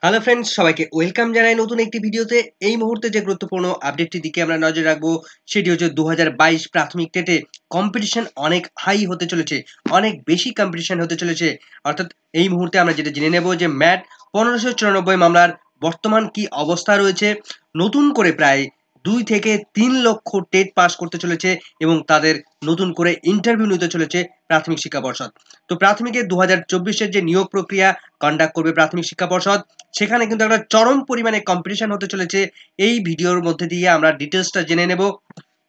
Hello friends, সবাইকে welcome জানাই নতুন একটি ভিডিওতে। এই মুহূর্তে যে গুরুত্বপূর্ণ আপডেটটির দিকে আমরা নজর রাখবো সেটি হচ্ছে 2022 প্রাথমিক টেটে কম্পিটিশন অনেক হাই হতে চলেছে, অনেক বেশি কম্পিটিশন হতে চলেছে। অর্থাৎ এই মুহূর্তে আমরা যেটা জেনে নেব যে ম্যাট 1594 মামলার বর্তমান কি অবস্থা রয়েছে। নতুন করে প্রায় 2 থেকে 3 লক্ষ টেট পাস করতে চলেছে এবং তাদের নতুন করে ইন্টারভিউ নিতে চলেছে প্রাথমিক শিক্ষা পর্ষদ। তো প্রাথমিকে 2024-এর যে নিয়োগ প্রক্রিয়া কন্ডাক্ট করবে প্রাথমিক শিক্ষা পর্ষদ, সেখানে কিন্তু একটা চরম পরিমাণে কম্পিটিশন হতে চলেছে। এই ভিডিওর মধ্যে দিয়ে আমরা ডিটেলসটা জেনে নেব।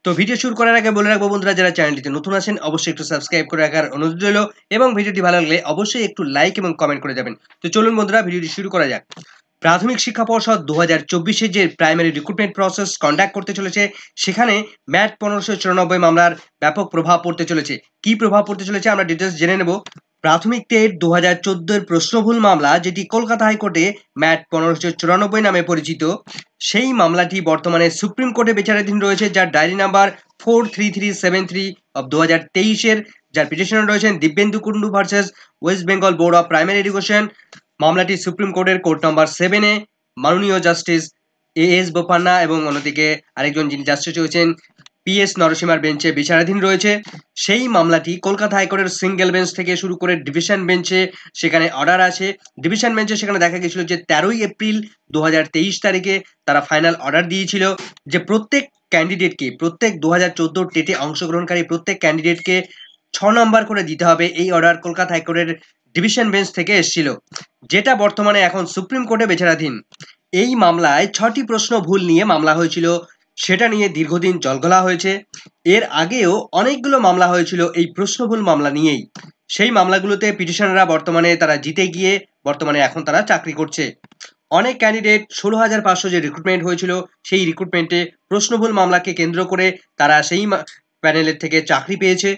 তো ভিডিও শুরু করার আগে বলে রাখবো বন্ধুরা, যারা চ্যানেলটিতে নতুন আছেন অবশ্যই একটু সাবস্ক্রাইব করে রাখার অনুরোধ রইল এবং ভিডিওটি ভালো লাগলে অবশ্যই একটু লাইক এবং কমেন্ট করে যাবেন। তো চলুন বন্ধুরা, ভিডিওটি শুরু করা যাক। প্রাথমিক শিক্ষা পর্ষদ 2024-এ যে প্রাইমারি রিক্রুটমেন্ট প্রসেস কন্ডাক্ট করতে চলেছে, সেখানে ম্যাট 1594 মামলার ব্যাপক প্রভাব পড়তে চলেছে। কি প্রভাব পড়তে চলেছে আমরা ডিটেলস জেনে নেব। প্রাথমিক টেট 2014-এর প্রশ্নভুল মামলা, যেটি কলকাতা হাইকোর্টে ম্যাট 1594 নামে পরিচিত, সেই মামলাটি বর্তমানে সুপ্রিম কোর্টে বিচারাধীন রয়েছে, যার ডায়েরি নাম্বার 43373 অফ 2023-এর, যার পিটিশনার রয়েছেন Dibyendu Kundu versus West Bengal board of primary education. মামলাটি সুপ্রিম কোর্টের কোর্ট নাম্বার 7-এ মাননীয় জাস্টিস এস বোপান্না এবং অন্যদিকে আরেকজন যিনি জাস্টিস রয়েছেন PS নরসিমার বেঞ্চে বিচারাধীন রয়েছে। সেই মামলাটি কলকাতা হাইকোর্টের সিঙ্গেল বেঞ্চ থেকে শুরু করে ডিভিশন বেঞ্চে সেখানে অর্ডার আছে। ডিভিশন বেঞ্চে সেখানে দেখা গেছিল যে 13ই এপ্রিল 2023 তারিখে তারা ফাইনাল অর্ডার দিয়েছিল যে প্রত্যেক ক্যান্ডিডেটকে, প্রত্যেক 2014 টেটে অংশগ্রহণকারী প্রত্যেক ক্যান্ডিডেটকে 6 নম্বর করে দিতে হবে। এই অর্ডার কলকাতা হাইকোর্টের ডিভিশন বেঞ্চ থেকে এসেছিল, যেটা বর্তমানে এখন সুপ্রিম কোর্টে বিচারাধীন। এই মামলায় 6টি প্রশ্ন ভুল নিয়ে মামলা হয়েছিল, সেটা নিয়ে দীর্ঘদিন জলঘোলা হয়েছে। এর আগেও অনেকগুলো মামলা হয়েছিল এই প্রশ্নভুল মামলা নিয়েই। সেই মামলাগুলোতে পিটিশনাররা বর্তমানে তারা জিতে গিয়ে বর্তমানে এখন তারা চাকরি করছে। অনেক ক্যান্ডিডেট 16,500 যে রিক্রুটমেন্ট হয়েছিল, সেই রিক্রুটমেন্টে প্রশ্নভুল মামলাকে কেন্দ্র করে তারা সেই প্যানেলের থেকে চাকরি পেয়েছে।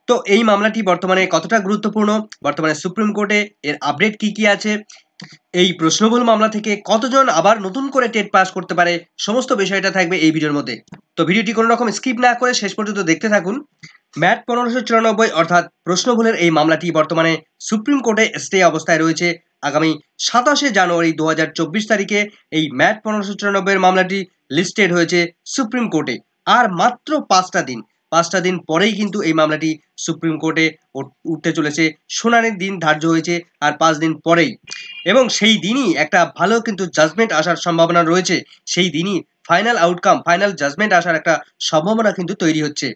তো এই মামলাটি বর্তমানে কতটা গুরুত্বপূর্ণ, বর্তমানে সুপ্রিম কোর্টে এর আপডেট কি আছে, এই প্রশ্নভুল মামলা থেকে কতজন আবার নতুন করে টেট পাস করতে পারে, সমস্ত বিষয়টা থাকবে এই ভিডিওর মধ্যে। তো ভিডিওটি কোনো রকম স্কিপ না করে শেষ পর্যন্ত দেখতে থাকুন। ম্যাট 1594 অর্থাৎ প্রশ্নভুলের এই মামলাটি বর্তমানে সুপ্রিম কোর্টে স্টে অবস্থায় রয়েছে। আগামী 27শে জানুয়ারি 2024 তারিখে এই ম্যাট 1594 মামলাটি লিস্টেড হয়েছে সুপ্রিম কোর্টে। আর মাত্র 5টা দিন পরেই কিন্তু এই মামলাটি সুপ্রিম কোর্টে উঠতে চলেছে। শুনানির দিন ধার্য হয়েছে আর 5 দিন পরেই, এবং সেই দিনই একটা ভালো কিন্তু জাজমেন্ট আসার সম্ভাবনা রয়েছে। সেই দিনই ফাইনাল আউটকাম, ফাইনাল জাজমেন্ট আসার একটা সম্ভাবনা কিন্তু তৈরি হচ্ছে।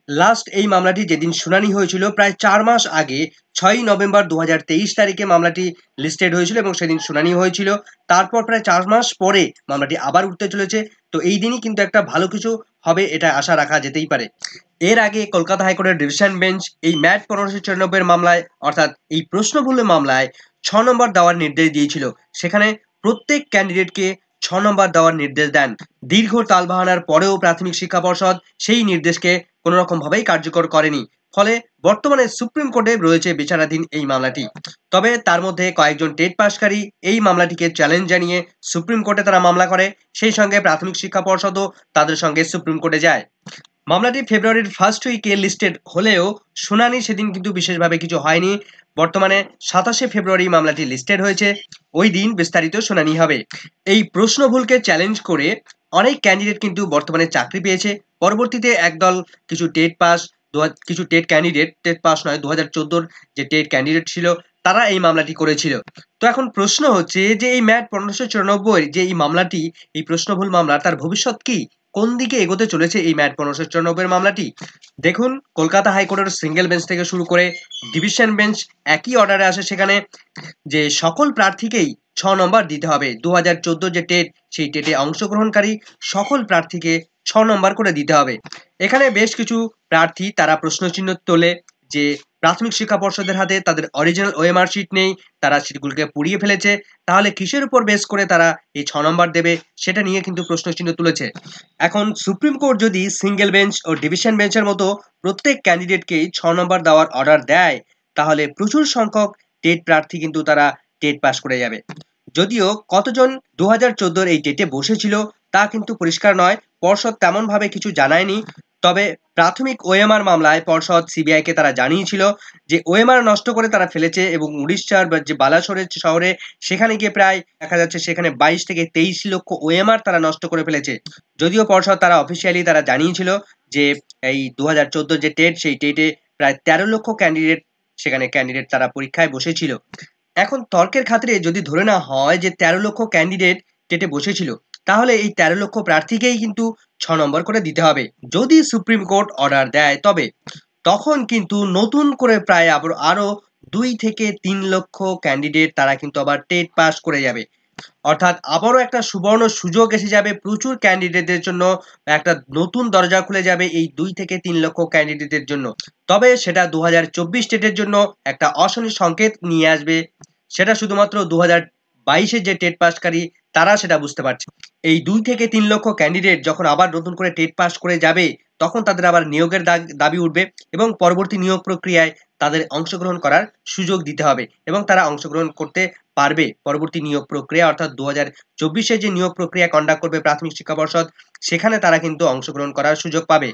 লাস্ট এই মামলাটি যেদিন শুনানি হয়েছিল প্রায় 4 মাস আগে, 6ই নভেম্বর 2023 তারিখে মামলাটি লিস্টেড হয়েছিল এবং সেদিন শুনানি হয়েছিল। তারপর প্রায় 4 মাস পরে মামলাটি আবার উঠতে চলেছে। তো এই দিনই কিন্তু একটা ভালো কিছু হবে, এটা আশা রাখা যেতেই পারে। এর আগে কলকাতা হাইকোর্টের ডিভিশন বেঞ্চ এই ম্যাট 1594 মামলায়, অর্থাৎ এই প্রশ্নভুল মামলায় 6 নম্বর দেওয়ার নির্দেশ দিয়েছিল। সেখানে প্রত্যেক ক্যান্ডিডেটকে 6 নম্বর দেওয়ার নির্দেশ দেন। দীর্ঘ তালবাহানার পরেও প্রাথমিক শিক্ষা পর্ষদ সেই নির্দেশকে কোনো রকম ভাবেই কার্যকর করেনি। ফলে বর্তমানে সুপ্রিম কোর্টে রয়েছে বিচারাধীন এই মামলাটি। তবে তার মধ্যে কয়েকজন টেট পাসকারী এই মামলাটিকে চ্যালেঞ্জ জানিয়ে সুপ্রিম কোর্টে তারা মামলা করে। সেই সঙ্গে প্রাথমিক শিক্ষা পর্ষদও তাদের সঙ্গে সুপ্রিম কোর্টে যায়। মামলাটি ফেব্রুয়ারির ফার্স্ট উইকে লিস্টেড হলেও শুনানি সেদিন কিন্তু বিশেষভাবে কিছু হয়নি। বর্তমানে 27শে ফেব্রুয়ারি মামলাটি লিস্টেড হয়েছে, ওই দিন বিস্তারিত শুনানি হবে। এই প্রশ্নভুলকে চ্যালেঞ্জ করে অনেক ক্যান্ডিডেট কিন্তু বর্তমানে চাকরি পেয়েছে। পরবর্তীতে একদল কিছু টেট পাস, কিছু টেট ক্যান্ডিডেট, টেট পাস নয়, 2014-র যে টেট ক্যান্ডিডেট ছিল তারা এই মামলাটি করেছিল। তো এখন প্রশ্ন হচ্ছে যে এই ম্যাট 1594 যে এই মামলাটি, এই প্রশ্নভুল মামলা, তার ভবিষ্যৎ কি, কোন দিকে এগোতে চলেছে এই ম্যাট 1594 মামলাটি। দেখুন, কলকাতা হাইকোর্টের সিঙ্গেল বেঞ্চ থেকে শুরু করে ডিভিশন বেঞ্চ একই অর্ডারে আসে সেখানে যে সকল প্রার্থীকেই 6 নম্বর দিতে হবে। 2014 যে টেট, সেই টেটে অংশগ্রহণকারী সকল প্রার্থীকে 6 নম্বর করে দিতে হবে। এখানে বেশ কিছু প্রার্থী তারা প্রশ্নচিহ্ন তোলে যে প্রাথমিক শিক্ষা পর্ষদের হাতে তাদের অরিজিনাল ওএমআর শিট নেই, তারা সিটগুলোকে পুড়িয়ে ফেলেছে, তাহলে কিসের উপর বেস করে তারা এই 6 নম্বর দেবে, সেটা নিয়ে কিন্তু প্রশ্নচিহ্ন তুলেছে। এখন সুপ্রিম কোর্ট যদি সিঙ্গেল বেঞ্চ ও ডিভিশন বেঞ্চের মতো প্রত্যেক ক্যান্ডিডেটকেই 6 নম্বর দেওয়ার অর্ডার দেয়, তাহলে প্রচুর সংখ্যক টেট প্রার্থী কিন্তু তারা টেট পাস করে যাবে। যদিও কতজন 2014-র এই টেটে বসেছিল তা কিন্তু পরিষ্কার নয়, পর্ষদ তেমন ভাবে কিছু জানায়নি। তবে প্রাথমিক ওএমআর মামলায় পর্ষদ সিবিআইকে তারা জানিয়েছিল যে ওএমআর নষ্ট করে তারা ফেলেছে এবং উড়িষ্যার যে বালাসোরের শহরে সেখানে গিয়ে প্রায় দেখা যাচ্ছে সেখানে 22 থেকে 23 লক্ষ ওএমআর তারা নষ্ট করে ফেলেছে। যদিও পর্ষদ তারা অফিসিয়ালি তারা জানিয়েছিল যে এই 2014 যে টেট সেই টেটে প্রায় 13 লক্ষ ক্যান্ডিডেট তারা পরীক্ষায় বসেছিল। এখন তর্কের খাতিরে যদি ধরে নেওয়া হয় যে 13 লক্ষ ক্যান্ডিডেট টেটে বসেছিল, তাহলে এই 13 লক্ষ প্রার্থীকেই কিন্তু 6 নম্বর করে দিতে হবে। যদি সুপ্রিম কোর্ট অর্ডার দেয় তবে তখন কিন্তু নতুন করে প্রায় আরো 2 থেকে 3 লক্ষ ক্যান্ডিডেট তারা কিন্তু আবার টেট পাস করে যাবে। অর্থাৎ আবারও একটা সুবর্ণ সুযোগ এসে যাবে প্রচুর ক্যান্ডিডেটদের জন্য, একটা নতুন দরজা খুলে যাবে এই 2 থেকে 3 লক্ষ ক্যান্ডিডেটের জন্য। তবে সেটা 2024 টেটের জন্য একটা অশনি সংকেত নিয়ে আসবে। সেটা শুধুমাত্র 2022-এর যে টেট পাসকারী তারা সেটা বুঝতে পারছে। এই 2 থেকে 3 লক্ষ ক্যান্ডিডেট যখন আবার নতুন করে টেট পাস করে যাবে, তখন তাদের আবার নিয়োগের দাবি উঠবে এবং পরবর্তী নিয়োগ প্রক্রিয়ায় তাদের অংশগ্রহণ করার সুযোগ দিতে হবে এবং তারা অংশগ্রহণ করতে পারবে পরবর্তী নিয়োগ প্রক্রিয়া। অর্থাৎ 2024-এ যে নিয়োগ প্রক্রিয়া কন্ডাক্ট করবে প্রাথমিক শিক্ষা পর্ষদ, সেখানে তারা কিন্তু অংশগ্রহণ করার সুযোগ পাবে।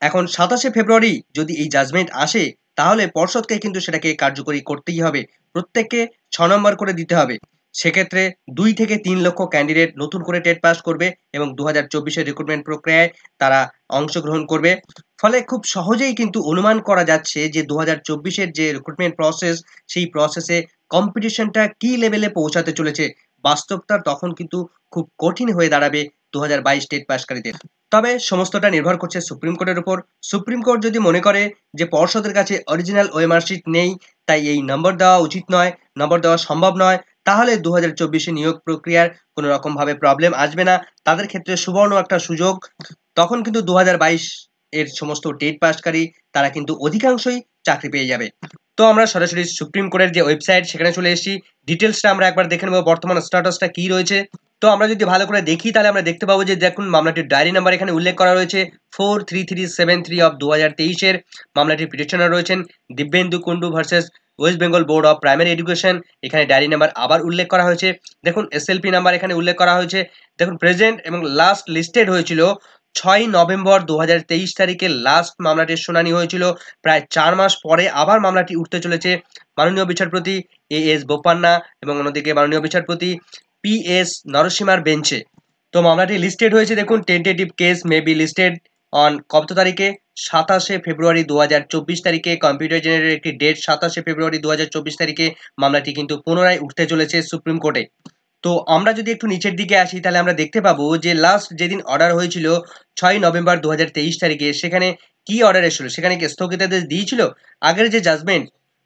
এখন 27শে ফেব্রুয়ারি যদি এই জাজমেন্ট আসে, তাহলে পর্ষদকে কিন্তু সেটাকে কার্যকরী করতেই হবে, প্রত্যেককে 6 নম্বর করে দিতে হবে। সেক্ষেত্রে 2 থেকে 3 লক্ষ ক্যান্ডিডেট নতুন করে টেট পাস করবে এবং 2024-এর রিক্রুটমেন্ট প্রক্রিয়ায় তারা অংশগ্রহণ করবে। ফলে খুব সহজেই কিন্তু অনুমান করা যাচ্ছে যে 2024-এর যে রিক্রুটমেন্ট প্রসেস, সেই প্রসেসে কম্পিটিশনটা কি লেভেলে পৌঁছাতে চলেছে, বাস্তবটা তখন কিন্তু খুব কঠিন হয়ে দাঁড়াবে 2022 টেট পাসকারীদের। তবে সমস্তটা নির্ভর করছে সুপ্রিম কোর্টের উপর। সুপ্রিম কোর্ট যদি মনে করে যে পর্ষদের কাছে অরিজিনাল ওএমআর শিট নেই, তাই এই নম্বর দেওয়া উচিত নয়, নম্বর দেওয়া সম্ভব নয়, তাহলে 2024-এ নিয়োগ প্রক্রিয়ার কোনো রকমভাবে প্রবলেম আসবে না। তাদের ক্ষেত্রে সুবর্ণ একটা সুযোগ। তখন কিন্তু 2022 এর সমস্ত টেট পাসকারী তারা কিন্তু অধিকাংশই চাকরি পেয়ে যাবে। তো আমরা সরাসরি সুপ্রিম কোর্টের যে ওয়েবসাইট সেখানে চলে এসেছি। ডিটেলসটা আমরা একবার দেখে নেব, বর্তমান স্ট্যাটাসটা কি রয়েছে। তো আমরা যদি ভালো করে দেখি তাহলে আমরা দেখতে পাবো যে দেখুন মামলাটির ডায়েরি নাম্বার এখানে উল্লেখ করা রয়েছে 43373 অফ 2023-এর। মামলাটির পিটিশনার রয়েছেন Dibyendu Kundu versus West Bengal board of primary education. এখানে ডায়েরি নাম্বার আবার উল্লেখ করা হয়েছে। দেখুন এসএলপি নাম্বার এখানে উল্লেখ করা হয়েছে। দেখুন প্রেজেন্ট এবং লাস্ট লিস্টেড হয়েছিল 6 নভেম্বর 2023 তারিখে লাস্ট মামলাটির শুনানি হয়েছিল। প্রায় 4 মাস পরে আবার মামলাটি উঠতে চলেছে মাননীয় বিচারপতি এএস বোপান্না এবং অন্যদিকে মাননীয় বিচারপতি পিএস নরসিমার বেঞ্চে। তো মামলাটি লিস্টেড হয়েছে দেখুন tentative case may be listed on কত তারিখে 27শে ফেব্রুয়ারি 2024 তারিখে। কম্পিউটার জেনারেটেড একটি ডেট 27শে ফেব্রুয়ারি 2024 তারিখে মামলাটি কিন্তু পুনরায় উঠতে চলেছে সুপ্রিম কোর্টে। তো আমরা যদি একটু নিচের দিকে আসি তাহলে আমরা দেখতে পাবো যে লাস্ট যেদিন অর্ডার হয়েছিল 6 নভেম্বর 2023 তারিখে, সেখানে কি অর্ডার এসেছিল, সেখানে কি স্থগিতাদেশ দিয়েছিল? আগের যে জাজমেন্ট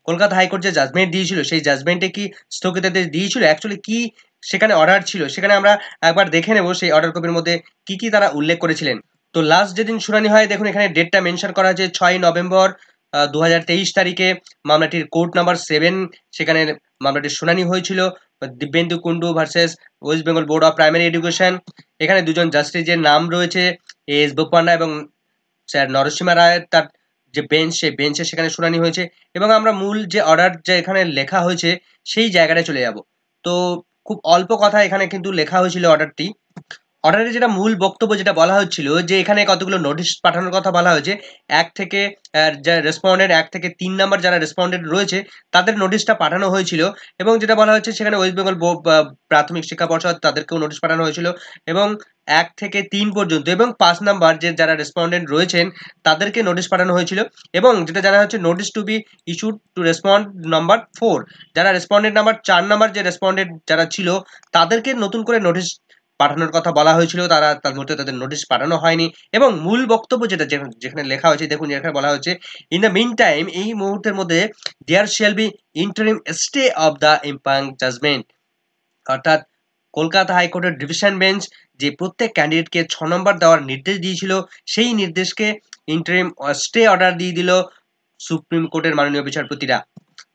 কলকাতা হাইকোর্ট যে জাজমেন্ট দিয়েছিল সেই জাজমেন্টে কি স্থগিতাদেশ দিয়েছিল? অ্যাকচুয়ালি কি সেখানে অর্ডার ছিল সেখানে আমরা একবার দেখে নেব সেই অর্ডার কপির মধ্যে কি কি তারা উল্লেখ করেছিলেন। তো লাস্ট যেদিন শুনানি হয় দেখুন এখানে ডেটটা মেনশন করা আছে 6 নভেম্বর 2023 তারিখে। মামলাটির কোর্ট নাম্বার 7 সেখানে মামলাটির শুনানি হয়েছিল Dibyendu Kundu versus West Bengal board of primary education. এখানে দুজন জাস্টিসের নাম রয়েছে এস বোপান্না এবং স্যার নরসিমা রায়। তার যে বেঞ্চ সেই বেঞ্চে সেখানে শুনানি হয়েছে এবং আমরা মূল যে অর্ডার যে এখানে লেখা হয়েছে সেই জায়গাটায় চলে যাব। তো খুব অল্প কথা এখানে কিন্তু লেখা হয়েছিল অর্ডারটি। অর্ডারে যেটা মূল বক্তব্য যেটা বলা হচ্ছিল যে এখানে কতগুলো নোটিশ পাঠানোর কথা বলা হয়েছে। 1 থেকে যা রেসপন্ডেন্ট 1 থেকে 3 নাম্বার যারা রেসপন্ডেন্ট রয়েছে তাদের নোটিশটা পাঠানো হয়েছিল এবং যেটা বলা হচ্ছে সেখানে ওয়েস্ট বেঙ্গল প্রাথমিক শিক্ষা পর্ষদ তাদেরকেও নোটিশ পাঠানো হয়েছিল এবং 1 থেকে 3 পর্যন্ত এবং 5 নাম্বার যে যারা রেসপন্ডেন্ট রয়েছেন তাদেরকে নোটিশ পাঠানো হয়েছিল এবং যেটা জানা হচ্ছে notice to be issued two respond number 4। যারা রেসপন্ডেন্ট নাম্বার 4 নাম্বার যে রেসপন্ডেন্ট যারা ছিল তাদেরকে নতুন করে নোটিশ পাঠানোর কথা বলা হয়েছিল, তার মধ্যে তাদের নোটিশ পাঠানো হয়নি। এবং মূল বক্তব্য যেটা যেখানে লেখা হয়েছে দেখুন এখানে বলা হচ্ছে ইন দ্য মিন টাইম, এই মুহূর্তের মধ্যে there shall be interim stay of the impugned judgment. অর্থাৎ কলকাতা হাইকোর্টের ডিভিশন বেঞ্চ যে প্রত্যেক ক্যান্ডিডেটকে 6 নম্বর দেওয়ার নির্দেশ দিয়েছিল সেই নির্দেশকে ইন্টারিম স্টে অর্ডার দিয়ে দিল সুপ্রিম কোর্টের মাননীয় বিচারপতিরা।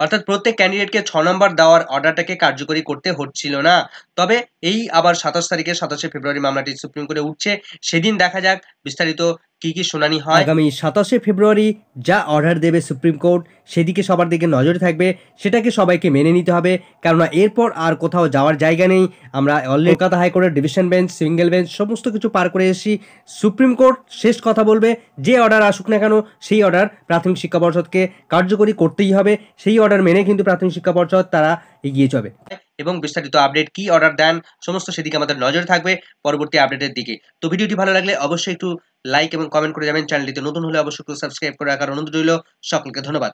অর্থাৎ প্রত্যেক ক্যান্ডিডেটকে 6 নম্বর দেওয়ার অর্ডারটাকে কার্যকরী করতে হচ্ছিল না, তবে এই আবার 27শে ফেব্রুয়ারি মামলাটি সুপ্রিম কোর্টে উঠছে। সেদিন দেখা যাক বিস্তারিত কি শুনানি হয়। আগামী 27শে ফেব্রুয়ারি যা অর্ডার দেবে সুপ্রিম কোর্ট সেদিকে সবার দিকে নজরে থাকবে, সেটাকে সবাইকে মেনে নিতে হবে, কেননা এরপর আর কোথাও যাওয়ার জায়গা নেই। আমরা অলরেডি কলকাতা হাইকোর্টের ডিভিশন বেঞ্চ, সিঙ্গেল বেঞ্চ সমস্ত কিছু পার করে এসেছি। সুপ্রিম কোর্ট শেষ কথা বলবে। যে অর্ডার আসুক না কেন সেই অর্ডার প্রাথমিক শিক্ষা পর্ষদকে কার্যকরী করতেই হবে। সেই অর্ডার মেনে কিন্তু প্রাথমিক শিক্ষা পর্ষদ তারা এগিয়ে যাবে। এবং বিস্তারিত আপডেট কি অর্ডার দেন সমস্ত সেদিকে আমাদের নজর থাকবে পরবর্তী আপডেটের দিকে। তো ভিডিওটি ভালো লাগলে অবশ্যই একটু লাইক এবং কমেন্ট করে যাবেন। চ্যানেলটিতে নতুন হলে অবশ্যই একটু সাবস্ক্রাইব করে রাখার অনুরোধ রইল। সকলকে ধন্যবাদ।